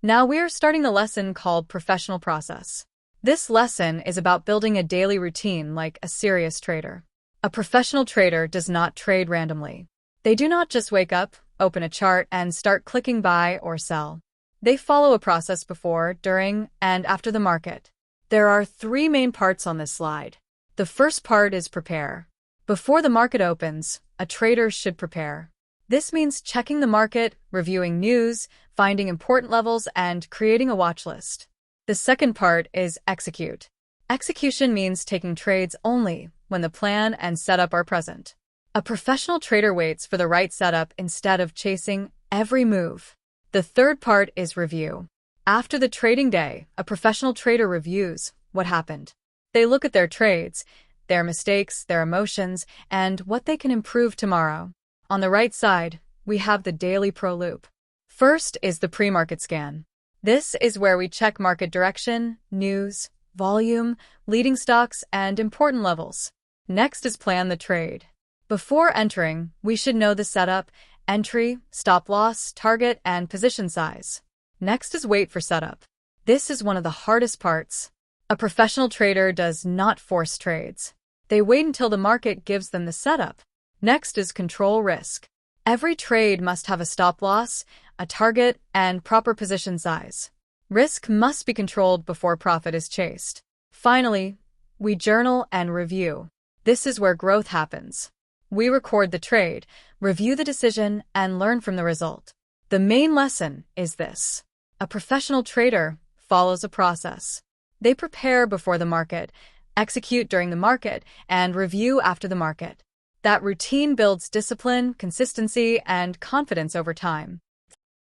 Now we are starting the lesson called Professional Process. This lesson is about building a daily routine like a serious trader. A professional trader does not trade randomly. They do not just wake up, open a chart, and start clicking buy or sell. They follow a process before, during, and after the market. There are three main parts on this slide. The first part is prepare. Before the market opens, a trader should prepare. This means checking the market, reviewing news, finding important levels, and creating a watch list. The second part is execute. Execution means taking trades only when the plan and setup are present. A professional trader waits for the right setup instead of chasing every move. The third part is review. After the trading day, a professional trader reviews what happened. They look at their trades, their mistakes, their emotions, and what they can improve tomorrow. On the right side, we have the daily pro loop. First is the pre-market scan. This is where we check market direction, news, volume, leading stocks, and important levels. Next is plan the trade. Before entering, we should know the setup, entry, stop loss, target, and position size. Next is wait for setup. This is one of the hardest parts. A professional trader does not force trades. They wait until the market gives them the setup. Next is control risk. Every trade must have a stop loss, a target, and proper position size. Risk must be controlled before profit is chased. Finally, we journal and review. This is where growth happens. We record the trade, review the decision, and learn from the result. The main lesson is this. A professional trader follows a process. They prepare before the market, execute during the market, and review after the market. That routine builds discipline, consistency, and confidence over time.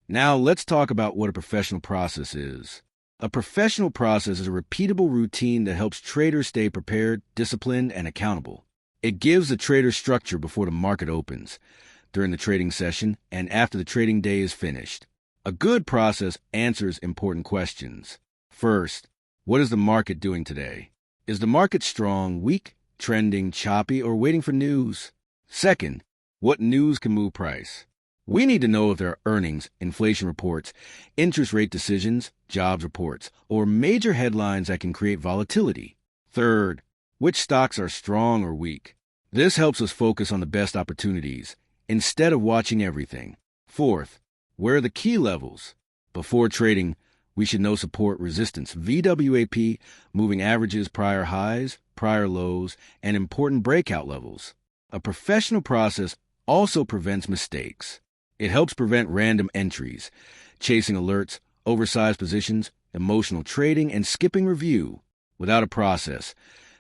Now let's talk about what a professional process is. A professional process is a repeatable routine that helps traders stay prepared, disciplined, and accountable. It gives the trader structure before the market opens, during the trading session, and after the trading day is finished. A good process answers important questions. First, what is the market doing today? Is the market strong, weak, trending, choppy, or waiting for news? Second, what news can move price? We need to know if there are earnings, inflation reports, interest rate decisions, jobs reports, or major headlines that can create volatility. Third, which stocks are strong or weak? This helps us focus on the best opportunities, instead of watching everything. Fourth, where are the key levels? Before trading, we should know support resistance, VWAP, moving averages, prior highs, prior lows, and important breakout levels. A professional process also prevents mistakes. It helps prevent random entries, chasing alerts, oversized positions, emotional trading, and skipping review. Without a process,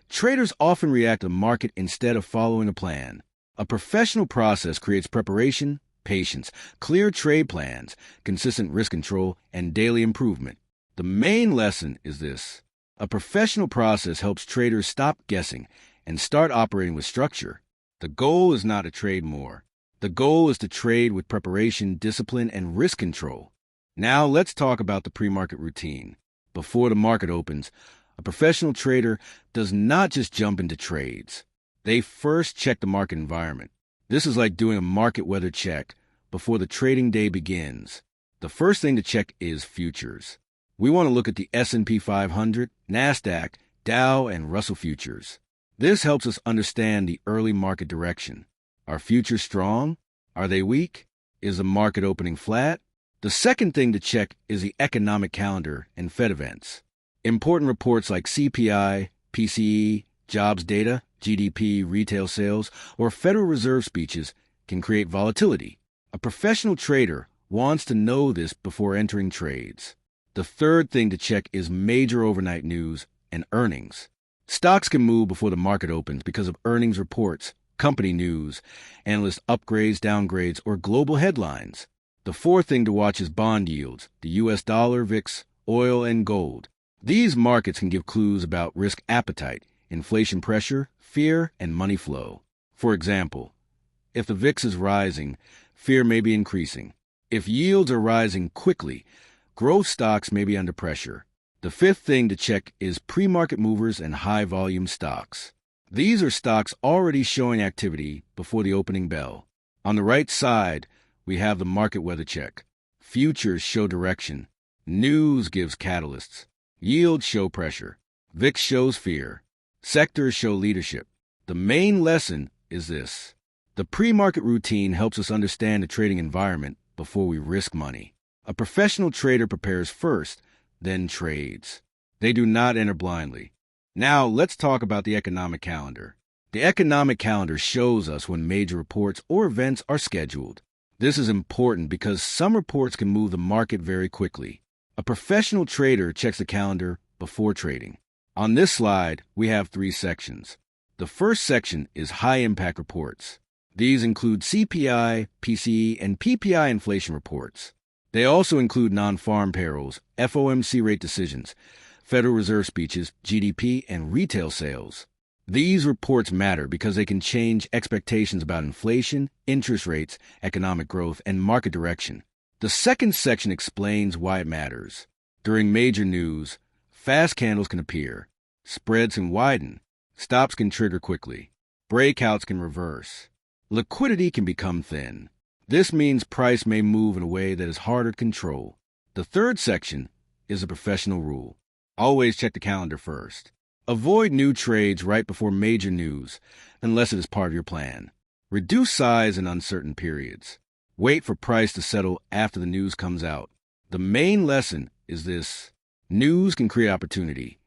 traders often react to the market instead of following a plan. A professional process creates preparation, patience, clear trade plans, consistent risk control, and daily improvement. The main lesson is this. A professional process helps traders stop guessing and start operating with structure. The goal is not to trade more. The goal is to trade with preparation, discipline, and risk control. Now let's talk about the pre-market routine. Before the market opens, a professional trader does not just jump into trades. They first check the market environment. This is like doing a market weather check before the trading day begins. The first thing to check is futures. We want to look at the S&P 500, NASDAQ, Dow, and Russell futures. This helps us understand the early market direction. Are futures strong? Are they weak? Is the market opening flat? The second thing to check is the economic calendar and Fed events. Important reports like CPI, PCE, jobs data, GDP, retail sales, or Federal Reserve speeches can create volatility. A professional trader wants to know this before entering trades. The third thing to check is major overnight news and earnings. Stocks can move before the market opens because of earnings reports, company news, analyst upgrades, downgrades, or global headlines. The fourth thing to watch is bond yields, the US dollar, VIX, oil, and gold. These markets can give clues about risk appetite, inflation pressure, fear, and money flow. For example, if the VIX is rising, fear may be increasing. If yields are rising quickly, growth stocks may be under pressure. The fifth thing to check is pre-market movers and high-volume stocks. These are stocks already showing activity before the opening bell. On the right side, we have the market weather check. Futures show direction. News gives catalysts. Yields show pressure. VIX shows fear. Sectors show leadership. The main lesson is this. The pre-market routine helps us understand the trading environment before we risk money. A professional trader prepares first, then trades. They do not enter blindly. Now, let's talk about the economic calendar. The economic calendar shows us when major reports or events are scheduled. This is important because some reports can move the market very quickly. A professional trader checks the calendar before trading. On this slide, we have 3 sections. The first section is high-impact reports. These include CPI, PCE, and PPI inflation reports. They also include non-farm payrolls, FOMC rate decisions, Federal Reserve speeches, GDP, and retail sales. These reports matter because they can change expectations about inflation, interest rates, economic growth, and market direction. The second section explains why it matters. During major news, fast candles can appear, spreads can widen, stops can trigger quickly, breakouts can reverse. Liquidity can become thin. This means price may move in a way that is harder to control. The third section is a professional rule. Always check the calendar first. Avoid new trades right before major news, unless it is part of your plan. Reduce size in uncertain periods. Wait for price to settle after the news comes out. The main lesson is this. News can create opportunity,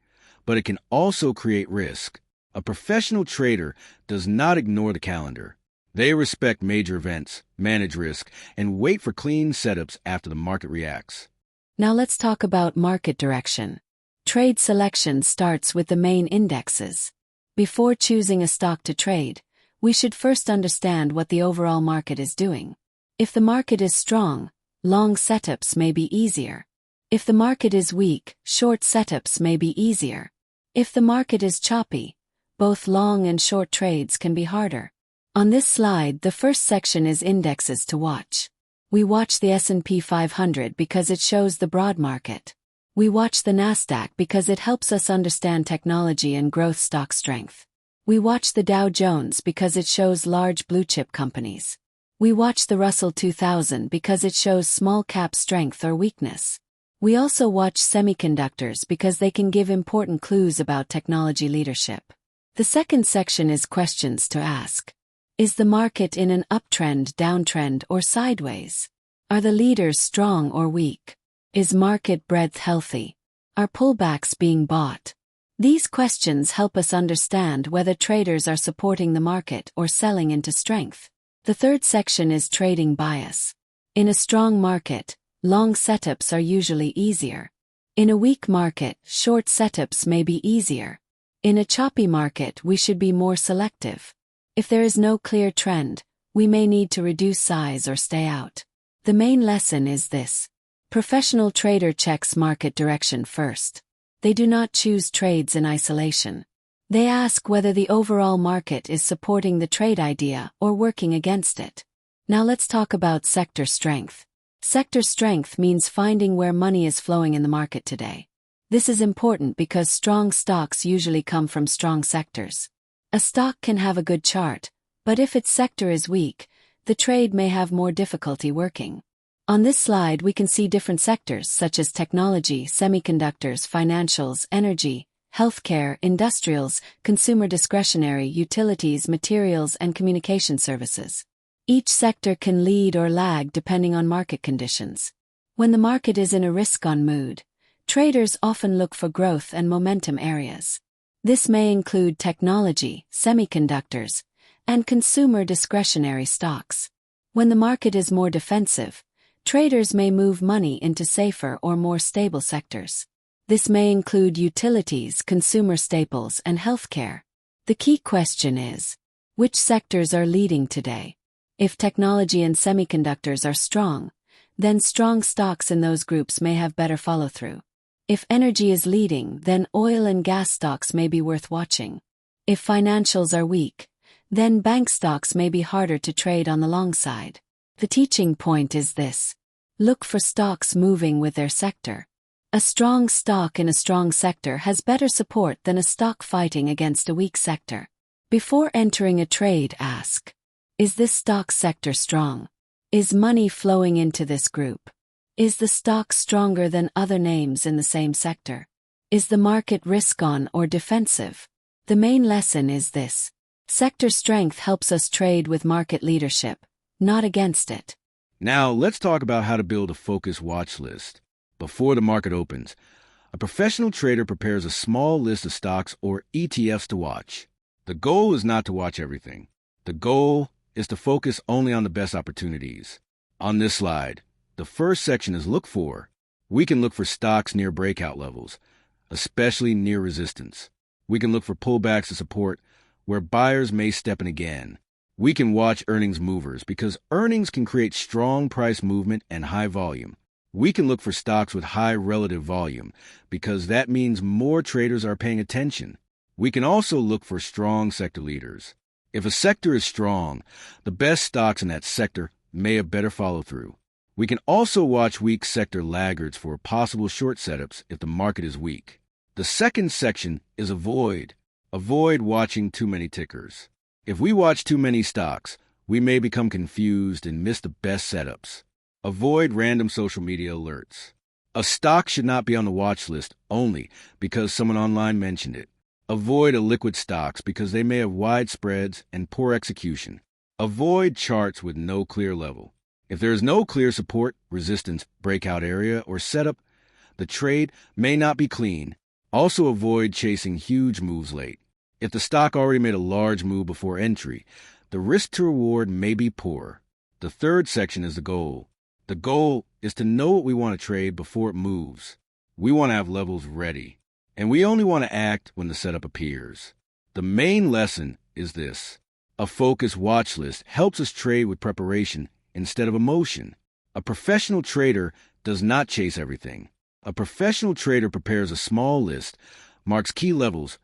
but it can also create risk. A professional trader does not ignore the calendar. They respect major events, manage risk, and wait for clean setups after the market reacts. Now let's talk about market direction. Trade selection starts with the main indexes. Before choosing a stock to trade, we should first understand what the overall market is doing. If the market is strong, long setups may be easier. If the market is weak, short setups may be easier. If the market is choppy, both long and short trades can be harder. On this slide, the first section is indexes to watch. We watch the S&P 500 because it shows the broad market. We watch the Nasdaq because it helps us understand technology and growth stock strength. We watch the Dow Jones because it shows large blue-chip companies. We watch the Russell 2000 because it shows small-cap strength or weakness. We also watch semiconductors because they can give important clues about technology leadership. The second section is questions to ask. Is the market in an uptrend, downtrend, or sideways? Are the leaders strong or weak? Is market breadth healthy? Are pullbacks being bought? These questions help us understand whether traders are supporting the market or selling into strength. The third section is trading bias. In a strong market, long setups are usually easier. In a weak market, short setups may be easier. In a choppy market, we should be more selective. If there is no clear trend, we may need to reduce size or stay out. The main lesson is this. Professional trader checks market direction first. They do not choose trades in isolation. They ask whether the overall market is supporting the trade idea or working against it. Now let's talk about sector strength. Sector strength means finding where money is flowing in the market today. This is important because strong stocks usually come from strong sectors. A stock can have a good chart, but if its sector is weak, the trade may have more difficulty working. On this slide we can see different sectors such as technology, semiconductors, financials, energy, healthcare, industrials, consumer discretionary, utilities, materials, and communication services. Each sector can lead or lag depending on market conditions. When the market is in a risk-on mood, traders often look for growth and momentum areas. This may include technology, semiconductors, and consumer discretionary stocks. When the market is more defensive, traders may move money into safer or more stable sectors. This may include utilities, consumer staples, and healthcare. The key question is, which sectors are leading today? If technology and semiconductors are strong, then strong stocks in those groups may have better follow-through. If energy is leading, then oil and gas stocks may be worth watching. If financials are weak, then bank stocks may be harder to trade on the long side. The teaching point is this. Look for stocks moving with their sector. A strong stock in a strong sector has better support than a stock fighting against a weak sector. Before entering a trade, ask, is this stock sector strong? Is money flowing into this group? Is the stock stronger than other names in the same sector? Is the market risk-on or defensive? The main lesson is this. Sector strength helps us trade with market leadership, not against it. Now, let's talk about how to build a focused watch list. Before the market opens, a professional trader prepares a small list of stocks or ETFs to watch. The goal is not to watch everything. The goal is to focus only on the best opportunities. On this slide, the first section is look for. We can look for stocks near breakout levels, especially near resistance. We can look for pullbacks to support where buyers may step in again. We can watch earnings movers because earnings can create strong price movement and high volume. We can look for stocks with high relative volume because that means more traders are paying attention. We can also look for strong sector leaders. If a sector is strong, the best stocks in that sector may have better follow-through. We can also watch weak sector laggards for possible short setups if the market is weak. The second section is avoid. Avoid watching too many tickers. If we watch too many stocks, we may become confused and miss the best setups. Avoid random social media alerts. A stock should not be on the watch list only because someone online mentioned it. Avoid illiquid stocks because they may have wide spreads and poor execution. Avoid charts with no clear level. If there is no clear support, resistance, breakout area, or setup, the trade may not be clean. Also avoid chasing huge moves late. If the stock already made a large move before entry, the risk to reward may be poor. The third section is the goal. The goal is to know what we want to trade before it moves. We want to have levels ready, and we only want to act when the setup appears. The main lesson is this. A focused watch list helps us trade with preparation instead of emotion. A professional trader does not chase everything. A professional trader prepares a small list, marks key levels,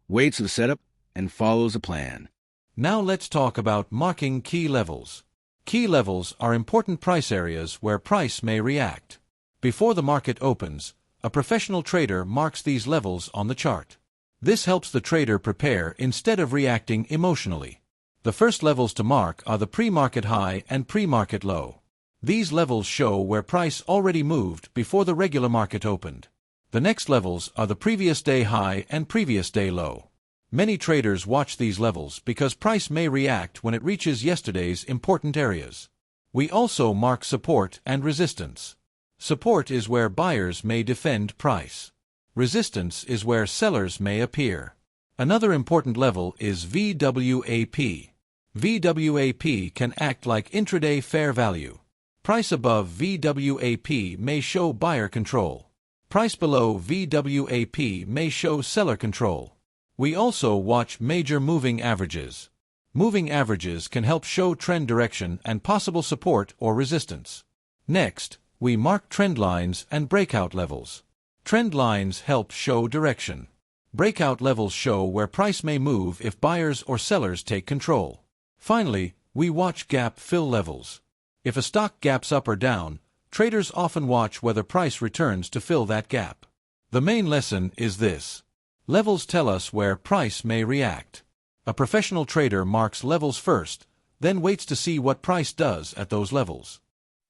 waits for the setup, and follows a plan. Now let's talk about marking key levels. Key levels are important price areas where price may react. Before the market opens, a professional trader marks these levels on the chart. This helps the trader prepare instead of reacting emotionally. The first levels to mark are the pre-market high and pre-market low. These levels show where price already moved before the regular market opened. The next levels are the previous day high and previous day low. Many traders watch these levels because price may react when it reaches yesterday's important areas. We also mark support and resistance. Support is where buyers may defend price. Resistance is where sellers may appear. Another important level is VWAP. VWAP can act like intraday fair value. Price above VWAP may show buyer control. Price below VWAP may show seller control. We also watch major moving averages. Moving averages can help show trend direction and possible support or resistance. Next, we mark trend lines and breakout levels. Trend lines help show direction. Breakout levels show where price may move if buyers or sellers take control. Finally, we watch gap fill levels. If a stock gaps up or down, traders often watch whether price returns to fill that gap. The main lesson is this. Levels tell us where price may react. A professional trader marks levels first, then waits to see what price does at those levels.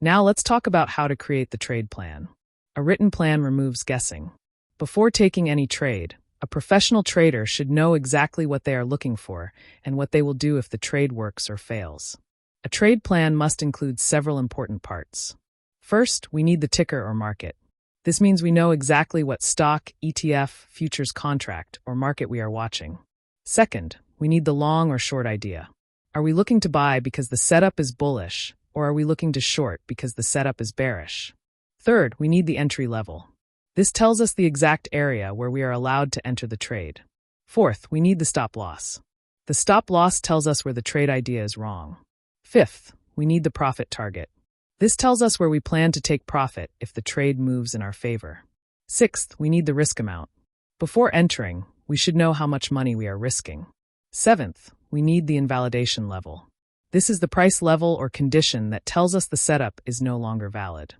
Now let's talk about how to create the trade plan. A written plan removes guessing. Before taking any trade, a professional trader should know exactly what they are looking for and what they will do if the trade works or fails. A trade plan must include several important parts. First, we need the ticker or market. This means we know exactly what stock, ETF, futures contract, or market we are watching. Second, we need the long or short idea. Are we looking to buy because the setup is bullish, or are we looking to short because the setup is bearish? Third, we need the entry level. This tells us the exact area where we are allowed to enter the trade. Fourth, we need the stop loss. The stop loss tells us where the trade idea is wrong. Fifth, we need the profit target. This tells us where we plan to take profit if the trade moves in our favor. Sixth, we need the risk amount. Before entering, we should know how much money we are risking. Seventh, we need the invalidation level. This is the price level or condition that tells us the setup is no longer valid.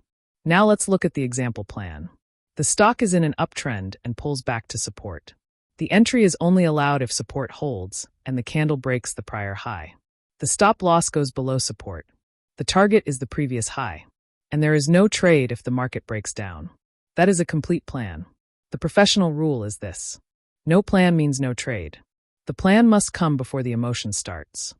Now let's look at the example plan. The stock is in an uptrend and pulls back to support. The entry is only allowed if support holds and the candle breaks the prior high. The stop loss goes below support. The target is the previous high. And there is no trade if the market breaks down. That is a complete plan. The professional rule is this. No plan means no trade. The plan must come before the emotion starts.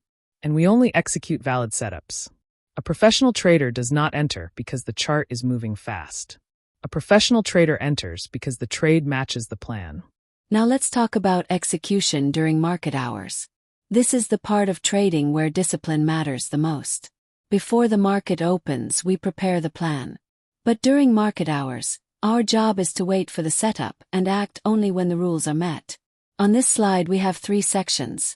And we only execute valid setups. A professional trader does not enter because the chart is moving fast. A professional trader enters because the trade matches the plan. Now let's talk about execution during market hours. This is the part of trading where discipline matters the most. Before the market opens, we prepare the plan. But during market hours, our job is to wait for the setup and act only when the rules are met. On this slide, we have 3 sections: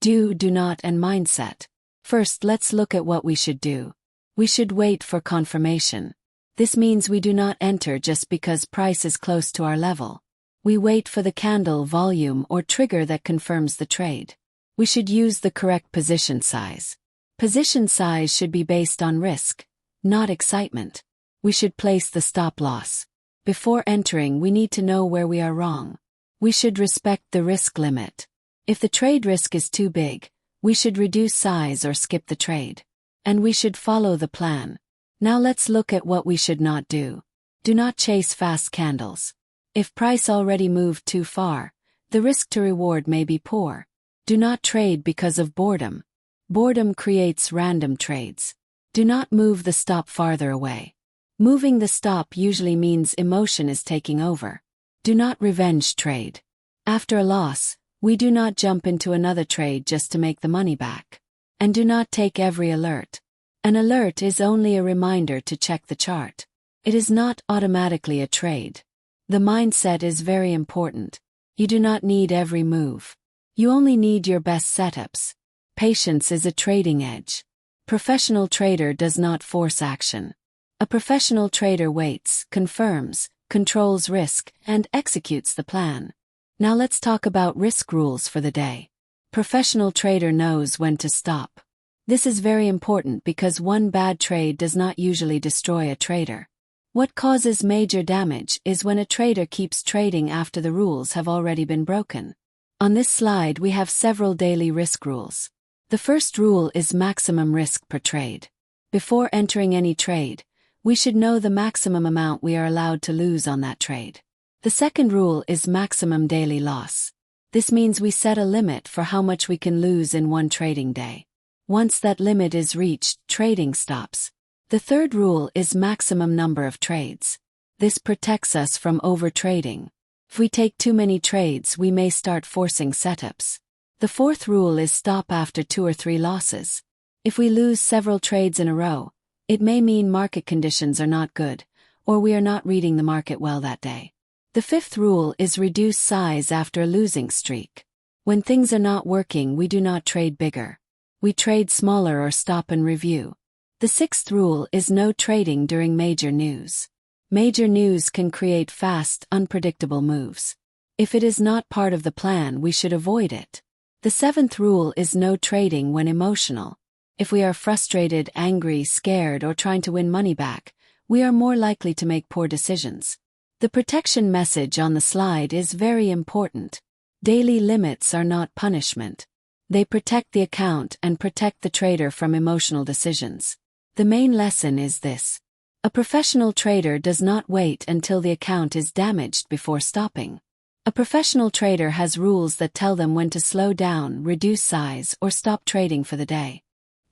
do, do not, and mindset. First, let's look at what we should do. We should wait for confirmation. This means we do not enter just because price is close to our level. We wait for the candle, volume, or trigger that confirms the trade. We should use the correct position size. Position size should be based on risk, not excitement. We should place the stop loss. Before entering, we need to know where we are wrong. We should respect the risk limit. If the trade risk is too big, we should reduce size or skip the trade. And we should follow the plan. Now let's look at what we should not do. Do not chase fast candles. If price already moved too far, the risk to reward may be poor. Do not trade because of boredom. Boredom creates random trades. Do not move the stop farther away. Moving the stop usually means emotion is taking over. Do not revenge trade. After a loss, we do not jump into another trade just to make the money back. And do not take every alert. An alert is only a reminder to check the chart. It is not automatically a trade. The mindset is very important. You do not need every move. You only need your best setups. Patience is a trading edge. Professional trader does not force action. A professional trader waits, confirms, controls risk, and executes the plan. Now let's talk about risk rules for the day. Professional trader knows when to stop. This is very important because one bad trade does not usually destroy a trader. What causes major damage is when a trader keeps trading after the rules have already been broken. On this slide, we have several daily risk rules. The first rule is maximum risk per trade. Before entering any trade, we should know the maximum amount we are allowed to lose on that trade. The second rule is maximum daily loss. This means we set a limit for how much we can lose in one trading day. Once that limit is reached, trading stops. The third rule is maximum number of trades. This protects us from overtrading. If we take too many trades, we may start forcing setups. The fourth rule is stop after 2 or 3 losses. If we lose several trades in a row, it may mean market conditions are not good, or we are not reading the market well that day. The fifth rule is reduce size after a losing streak. When things are not working, we do not trade bigger. We trade smaller or stop and review. The sixth rule is no trading during major news. Major news can create fast, unpredictable moves. If it is not part of the plan, we should avoid it. The seventh rule is no trading when emotional. If we are frustrated, angry, scared, or trying to win money back, we are more likely to make poor decisions. The protection message on the slide is very important. Daily limits are not punishment. They protect the account and protect the trader from emotional decisions. The main lesson is this. A professional trader does not wait until the account is damaged before stopping. A professional trader has rules that tell them when to slow down, reduce size, or stop trading for the day.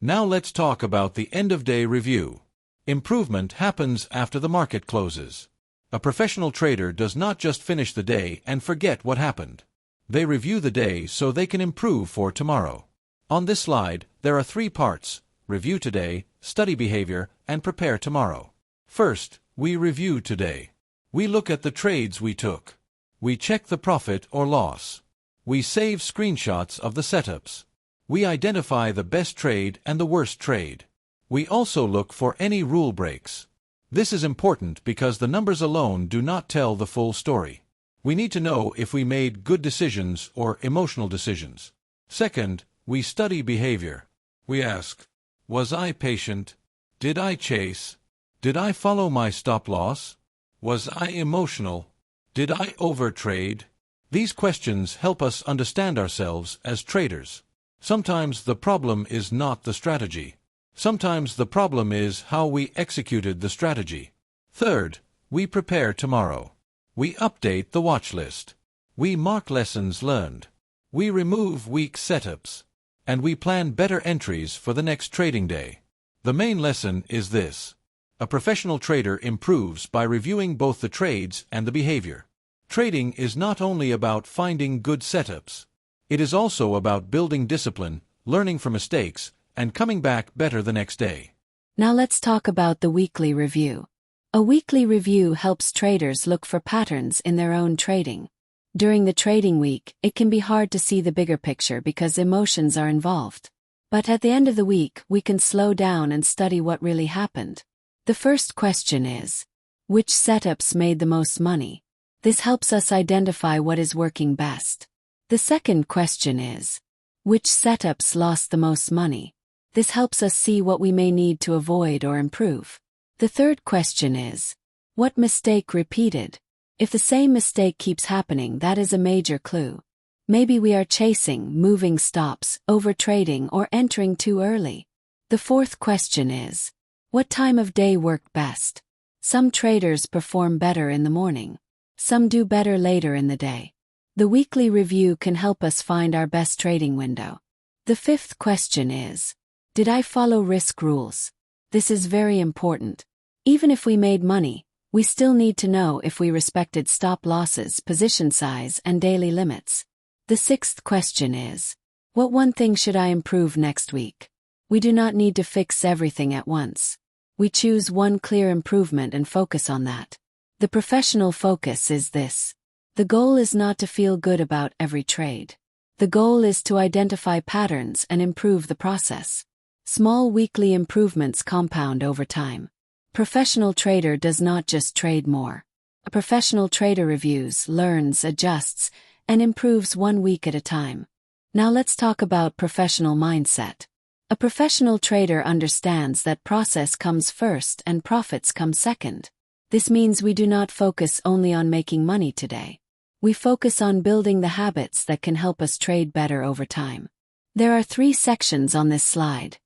Now let's talk about the end-of-day review. Improvement happens after the market closes. A professional trader does not just finish the day and forget what happened. They review the day so they can improve for tomorrow. On this slide, there are 3 parts: review today, study behavior, and prepare tomorrow. First, we review today. We look at the trades we took. We check the profit or loss. We save screenshots of the setups. We identify the best trade and the worst trade. We also look for any rule breaks. This is important because the numbers alone do not tell the full story. We need to know if we made good decisions or emotional decisions. Second, we study behavior. We ask, was I patient? Did I chase? Did I follow my stop loss? Was I emotional? Did I overtrade? These questions help us understand ourselves as traders. Sometimes the problem is not the strategy. Sometimes the problem is how we executed the strategy. Third, we prepare tomorrow. We update the watch list. We mark lessons learned. We remove weak setups. And we plan better entries for the next trading day. The main lesson is this. A professional trader improves by reviewing both the trades and the behavior. Trading is not only about finding good setups. It is also about building discipline, learning from mistakes, and coming back better the next day. Now let's talk about the weekly review. A weekly review helps traders look for patterns in their own trading. During the trading week, it can be hard to see the bigger picture because emotions are involved. But at the end of the week, we can slow down and study what really happened. The first question is, which setups made the most money? This helps us identify what is working best. The second question is, which setups lost the most money? This helps us see what we may need to avoid or improve. The third question is, what mistake repeated? If the same mistake keeps happening, that is a major clue. Maybe we are chasing, moving stops, overtrading, or entering too early. The fourth question is, what time of day worked best? Some traders perform better in the morning. Some do better later in the day. The weekly review can help us find our best trading window. The fifth question is, did I follow risk rules? This is very important. Even if we made money, we still need to know if we respected stop losses, position size, and daily limits. The sixth question is, what one thing should I improve next week? We do not need to fix everything at once. We choose one clear improvement and focus on that. The professional focus is this. The goal is not to feel good about every trade. The goal is to identify patterns and improve the process. Small weekly improvements compound over time. Professional trader does not just trade more. A professional trader reviews, learns, adjusts, and improves 1 week at a time. Now let's talk about professional mindset. A professional trader understands that process comes first and profits come second. This means we do not focus only on making money today. We focus on building the habits that can help us trade better over time. There are 3 sections on this slide.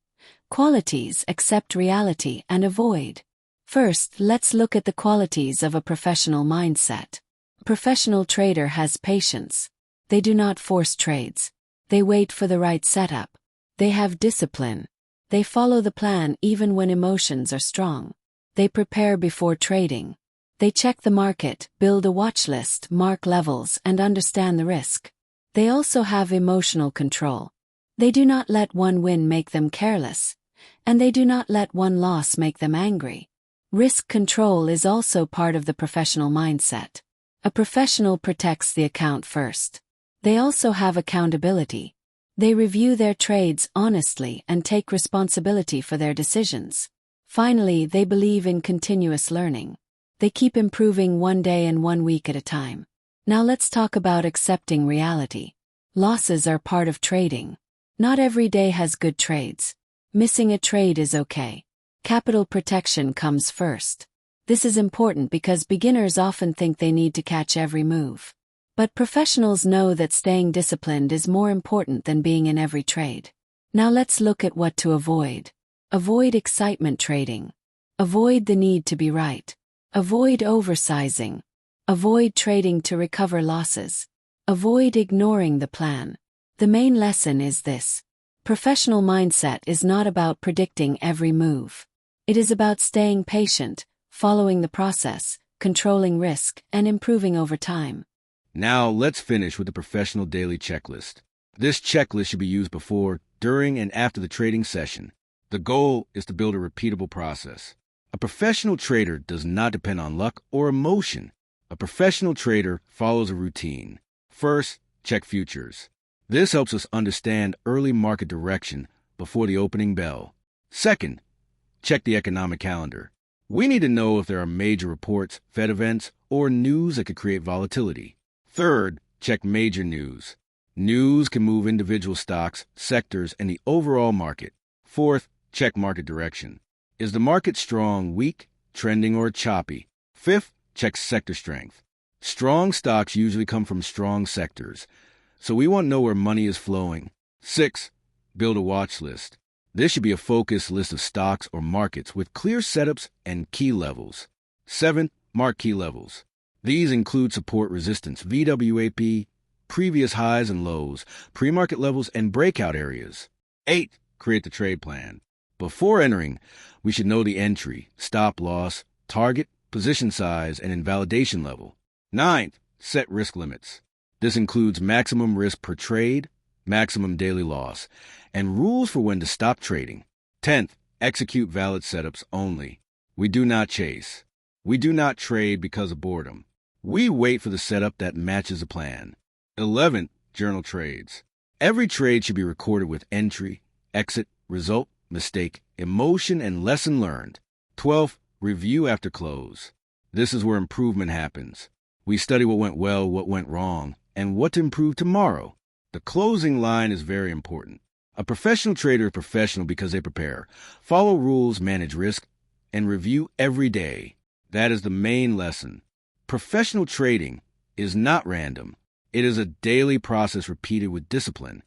Qualities, accept reality, and avoid. First, let's look at the qualities of a professional mindset. A professional trader has patience. They do not force trades. They wait for the right setup. They have discipline. They follow the plan even when emotions are strong. They prepare before trading. They check the market, build a watch list, mark levels, and understand the risk. They also have emotional control. They do not let one win make them careless, and they do not let one loss make them angry. Risk control is also part of the professional mindset. A professional protects the account first. They also have accountability. They review their trades honestly and take responsibility for their decisions. Finally, they believe in continuous learning. They keep improving 1 day and 1 week at a time. Now let's talk about accepting reality. Losses are part of trading. Not every day has good trades. Missing a trade is okay. Capital protection comes first. This is important because beginners often think they need to catch every move. But professionals know that staying disciplined is more important than being in every trade. Now let's look at what to avoid. Avoid excitement trading. Avoid the need to be right. Avoid oversizing. Avoid trading to recover losses. Avoid ignoring the plan. The main lesson is this. Professional mindset is not about predicting every move. It is about staying patient, following the process, controlling risk, and improving over time. Now let's finish with the professional daily checklist. This checklist should be used before, during, and after the trading session. The goal is to build a repeatable process. A professional trader does not depend on luck or emotion. A professional trader follows a routine. First, check futures. This helps us understand early market direction before the opening bell. Second, check the economic calendar. We need to know if there are major reports, Fed events, or news that could create volatility. Third, check major news. News can move individual stocks, sectors, and the overall market. Fourth, check market direction. Is the market strong, weak, trending, or choppy? Fifth, check sector strength. Strong stocks usually come from strong sectors, so we want to know where money is flowing. Sixth, build a watch list. This should be a focused list of stocks or markets with clear setups and key levels. 7. Mark key levels. These include support resistance, VWAP, previous highs and lows, pre-market levels, and breakout areas. 8. Create the trade plan. Before entering, we should know the entry, stop loss, target, position size, and invalidation level. 9. Set risk limits. This includes maximum risk per trade, maximum daily loss, and rules for when to stop trading. 10th, execute valid setups only. We do not chase. We do not trade because of boredom. We wait for the setup that matches the plan. 11th, journal trades. Every trade should be recorded with entry, exit, result, mistake, emotion, and lesson learned. 12th, review after close. This is where improvement happens. We study what went well, what went wrong, and what to improve tomorrow. The closing line is very important. A professional trader is professional because they prepare, follow rules, manage risk, and review every day. That is the main lesson. Professional trading is not random. It is a daily process repeated with discipline.